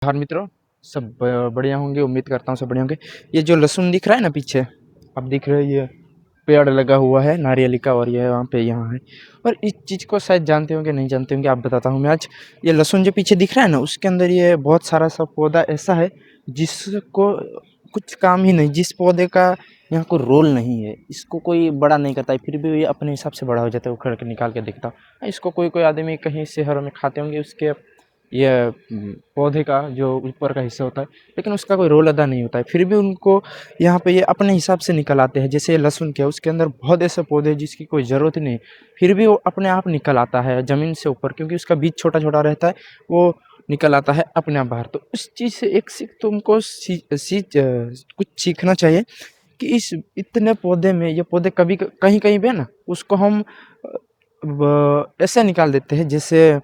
हाँ मित्रों, सब बढ़िया होंगे। उम्मीद करता हूँ सब बढ़िया होंगे। ये जो लहसुन दिख रहा है ना पीछे, अब दिख रहा है, ये पेड़ लगा हुआ है नारियल का, और ये वहाँ पे यहाँ है। और इस चीज़ को शायद जानते होंगे, नहीं जानते होंगे, आप बताता हूँ मैं आज। ये लहसुन जो पीछे दिख रहा है ना, उसके अंदर ये बहुत सारा सा पौधा ऐसा है जिसको कुछ काम ही नहीं, जिस पौधे का यहाँ कोई रोल नहीं है, इसको कोई बड़ा नहीं करता है, फिर भी ये अपने हिसाब से बड़ा हो जाता है। उखड़ के निकाल के देखता हूँ इसको, कोई कोई आदमी कहीं शहरों में खाते होंगे उसके ये पौधे का जो ऊपर का हिस्सा होता है, लेकिन उसका कोई रोल अदा नहीं होता है। फिर भी उनको यहाँ पे ये अपने हिसाब से निकल आते हैं। जैसे लहसुन के उसके अंदर बहुत ऐसे पौधे जिसकी कोई ज़रूरत ही नहीं, फिर भी वो अपने आप निकल आता है ज़मीन से ऊपर, क्योंकि उसका बीज छोटा छोटा रहता है, वो निकल आता है अपने आप बाहर। तो उस चीज़ से एक सीख तुमको कुछ सीखना चाहिए कि इस इतने पौधे में ये पौधे कभी कहीं कहीं पे ना उसको हम ऐसे निकाल देते हैं, जैसे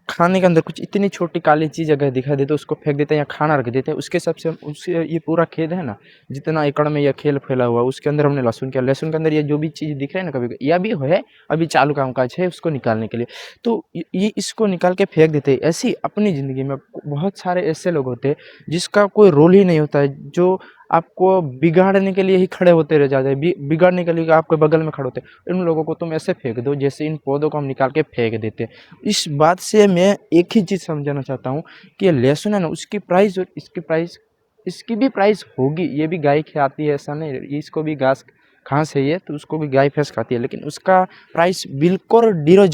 खाने के अंदर कुछ इतनी छोटी काली चीज़ अगर दिखाई दे तो उसको फेंक देते हैं या खाना रख देते हैं। उसके हिसाब से हम उससे ये पूरा खेत है ना, जितना एकड़ में यह खेल फैला हुआ है, उसके अंदर हमने लहसुन किया। लहसुन के अंदर ये जो भी चीज़ दिख रहा है ना, कभी यह भी है अभी चालू कामकाज है उसको निकालने के लिए। तो ये इसको निकाल के फेंक देते हैं। ऐसी अपनी ज़िंदगी में बहुत सारे ऐसे लोग होते हैं जिसका कोई रोल ही नहीं होता है, जो आपको बिगाड़ने के लिए ही खड़े होते रह जाते हैं, बिगाड़ने के लिए आपके बगल में खड़े होते हैं। इन लोगों को तुम ऐसे फेंक दो जैसे इन पौधों को हम निकाल के फेंक देते हैं। इस बात से मैं एक ही चीज़ समझाना चाहता हूँ कि ये लहसुन है ना, उसकी प्राइस और इसकी भी प्राइस होगी। ये भी गाय खाती है, ऐसा नहीं, इसको भी घास है ये, तो उसको भी गाय भैंस खाती है, लेकिन उसका प्राइस बिल्कुल जीरो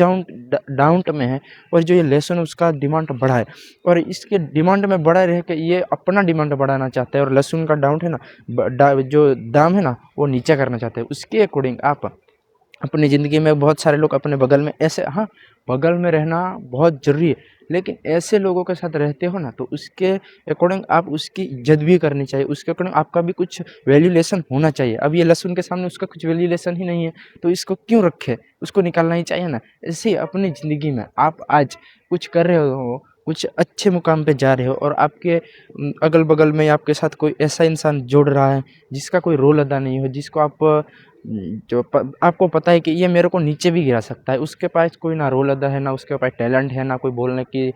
डाउन में है। और जो ये लहसुन है उसका डिमांड बढ़ा है, और इसके डिमांड में बढ़ा रह के ये अपना डिमांड बढ़ाना चाहता है, और लहसुन का डाउन है ना, जो दाम है ना वो नीचे करना चाहते हैं। उसके अकॉर्डिंग आप अपनी ज़िंदगी में, बहुत सारे लोग अपने बगल में ऐसे, हाँ, बगल में रहना बहुत ज़रूरी है, लेकिन ऐसे लोगों के साथ रहते हो ना, तो उसके अकॉर्डिंग आप उसकी इज़्ज़त भी करनी चाहिए, उसके अकॉर्डिंग आपका भी कुछ वैल्यूलेशन होना चाहिए। अब ये लहसुन के सामने उसका कुछ वैल्यूलेशन ही नहीं है, तो इसको क्यों रखे, उसको निकालना ही चाहिए ना। ऐसे ही अपनी ज़िंदगी में आप आज कुछ कर रहे हो, कुछ अच्छे मुकाम पे जा रहे हो, और आपके अगल-बगल में आपके साथ कोई ऐसा इंसान जुड़ रहा है जिसका कोई रोल अदा नहीं हो, जिसको आप आपको पता है कि ये मेरे को नीचे भी गिरा सकता है, उसके पास कोई ना रोल अदा है, ना उसके पास टैलेंट है, ना कोई बोलने की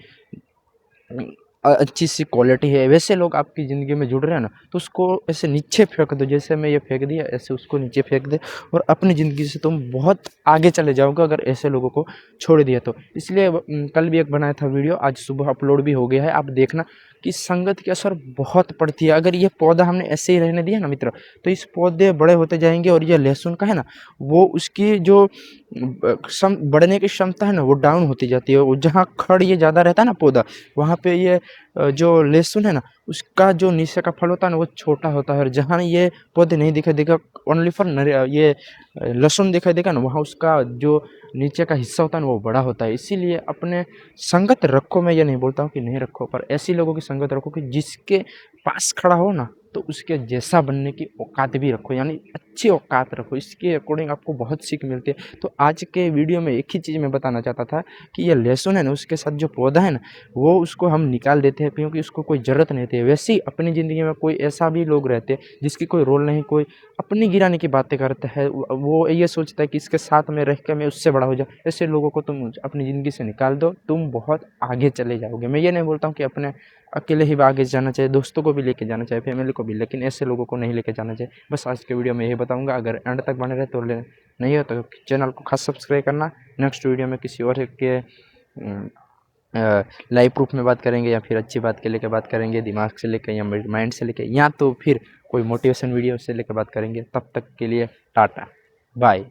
अच्छी सी क्वालिटी है, वैसे लोग आपकी ज़िंदगी में जुड़ रहे हैं ना, तो उसको ऐसे नीचे फेंक दो। जैसे मैं ये फेंक दिया, ऐसे उसको नीचे फेंक दे, और अपनी ज़िंदगी से तुम बहुत आगे चले जाओगे अगर ऐसे लोगों को छोड़ दिया तो। इसलिए कल भी एक बनाया था वीडियो, आज सुबह अपलोड भी हो गया है, आप देखना कि संगत की असर बहुत पड़ती है। अगर ये पौधा हमने ऐसे ही रहने दिया ना मित्र, तो इस पौधे बड़े होते जाएंगे, और ये लहसुन का है ना, वो उसकी जो बढ़ने की क्षमता है ना, वो डाउन होती जाती है। वो जहाँ खड़ ये ज़्यादा रहता है ना पौधा, वहाँ पे ये जो लहसुन है ना, उसका जो नीचे का फल होता है ना, वो छोटा होता है। और जहाँ ये पौधे नहीं दिखाई देगा, ओनली फॉर ये लहसुन दिखाई देगा ना, वहाँ उसका जो नीचे का हिस्सा होता है ना, वो बड़ा होता है। इसीलिए अपने संगत रखो, मैं ये नहीं बोलता हूँ कि नहीं रखो, पर ऐसी लोगों की संगत रखो कि जिसके पास खड़ा हो ना, तो उसके जैसा बनने की औकात भी रखो, यानी अच्छी औकात रखो। इसके अकॉर्डिंग आपको बहुत सीख मिलती है। तो आज के वीडियो में एक ही चीज़ मैं बताना चाहता था कि ये लहसुन है ना, उसके साथ जो पौधा है ना, वो उसको हम निकाल देते हैं क्योंकि उसको कोई ज़रूरत नहीं होती है। वैसे ही अपनी ज़िंदगी में कोई ऐसा भी लोग रहते हैं जिसकी कोई रोल नहीं, कोई अपनी गिराने की बातें करता है, वो ये सोचता है कि इसके साथ में रह के मैं उससे बड़ा हो जाऊँ। ऐसे लोगों को तुम अपनी ज़िंदगी से निकाल दो, तुम बहुत आगे चले जाओगे। मैं ये नहीं बोलता हूँ कि अपने अकेले ही आगे जाना चाहिए, दोस्तों को भी लेके जाना चाहिए, फैमिली को भी, लेकिन ऐसे लोगों को नहीं लेके जाना चाहिए। बस आज के वीडियो में यही बताऊँगा। अगर एंड तक बने रहे तो नहीं हो तो चैनल को खास सब्सक्राइब करना। नेक्स्ट वीडियो में किसी और के लाइव प्रूफ में बात करेंगे, या फिर अच्छी बात के लेकर बात करेंगे, दिमाग से लेकर या माइंड से लेकर, या तो फिर कोई मोटिवेशन वीडियो से लेकर बात करेंगे। तब तक के लिए टाटा बाय।